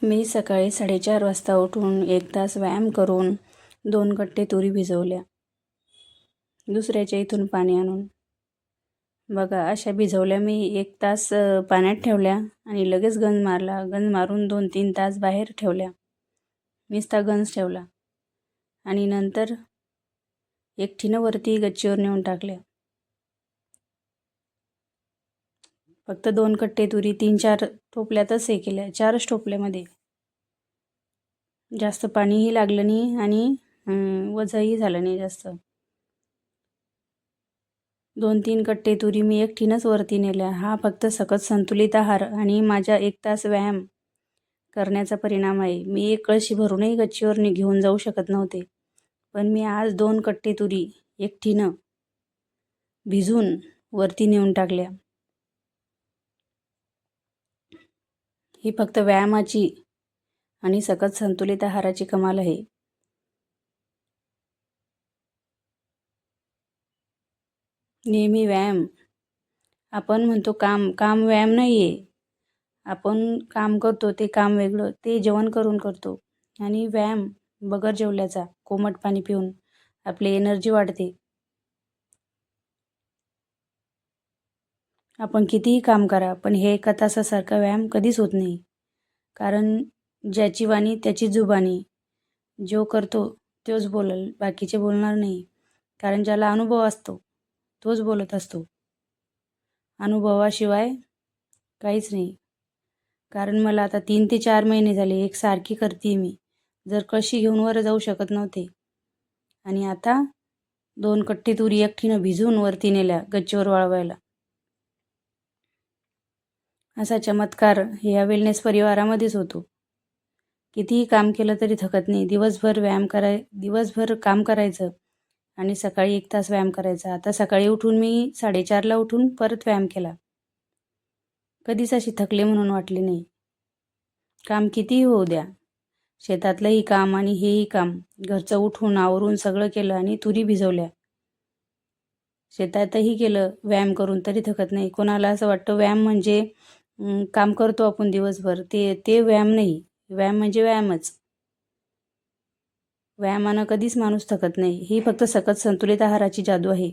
मी सकाळी 4:30 वाजता उठून 1 तास व्यायाम करून 2 कट्टे तुरी भिजवल्या दुसऱ्याच्या इथून पाणी आणून. बघा अशा भिजवल्या मी 1 तास पाण्यात ठेवल्या आणि लगेच गंज मारला. गंज मारून 2-3 तास बाहेर ठेवल्या. नुसता गंज ठेवला आणि नंतर एकटीनं वरती गच्चीवर नेऊन टाकल्या. फक्त 2 कट्टे तुरी 3-4 टोपल्यातच हे केल्या. 4च टोपल्यामध्ये. जास्त पाणीही लागलं नाही आणि वजही झालं नाही जास्त. 2-3 कट्टे तुरी मी एकटीनंच वरती नेल्या. हा फक्त सकस संतुलित आहार आणि माझ्या 1 तास व्यायाम करण्याचा परिणाम आहे. मी 1 कळशी भरूनही गच्चीवर घेऊन जाऊ शकत नव्हते, पण मी आज 2 कट्टे तुरी एकटीनं भिजून वरती नेऊन टाकल्या. ही फक्त व्यायामाची आणि सकस संतुलित आहाराची कमाल आहे. नेहमी व्यायाम. आपण म्हणतो काम व्यायाम नाही आहे. आपण काम करतो ते काम वेगळं, ते जेवण करून करतो. आणि व्यायाम बगर जेवल्याचा, कोमट पाणी पिऊन आपली एनर्जी वाढते. आपण कितीही काम करा, पण हे 1 तासासारखा व्यायाम कधीच होत नाही. कारण ज्याची वाणी त्याची जुबानी. जो करतो तोच बोलल, बाकीचे बोलणार नाही. कारण ज्याला अनुभव असतो तोच बोलत असतो. अनुभवाशिवाय काहीच नाही. कारण मला आता 3 ते 4 महिने झाले एकसारखी करते मी. जर कळशी घेऊन वर जाऊ शकत नव्हते आणि आता 2 कट्टे तुरी एकटीनं भिजून वरती नेल्या गच्चीवर वाळवायला. असा चमत्कार या वेलनेस परिवारामध्येच होतो. कितीही काम केलं तरी थकत नाही. दिवसभर काम करायचं आणि सकाळी 1 तास व्यायाम करायचा. आता सकाळी उठून मी 4:30ला उठून परत व्यायाम केला. कधीच अशी थकले म्हणून वाटले नाही. काम कितीही होऊ द्या, शेतातलंही काम आणि हेही काम, घरचं उठून आवरून सगळं केलं आणि तुरी भिजवल्या. शेतातही केलं व्यायाम करून तरी थकत नाही. कोणाला असं वाटतं व्यायाम म्हणजे काम करतो आपण दिवसभर, ते व्यायाम नाही. व्यायाम म्हणजे व्यायामच. व्यायामानं कधीच माणूस थकत नाही. ही फक्त सकस संतुलित आहाराची जादू आहे.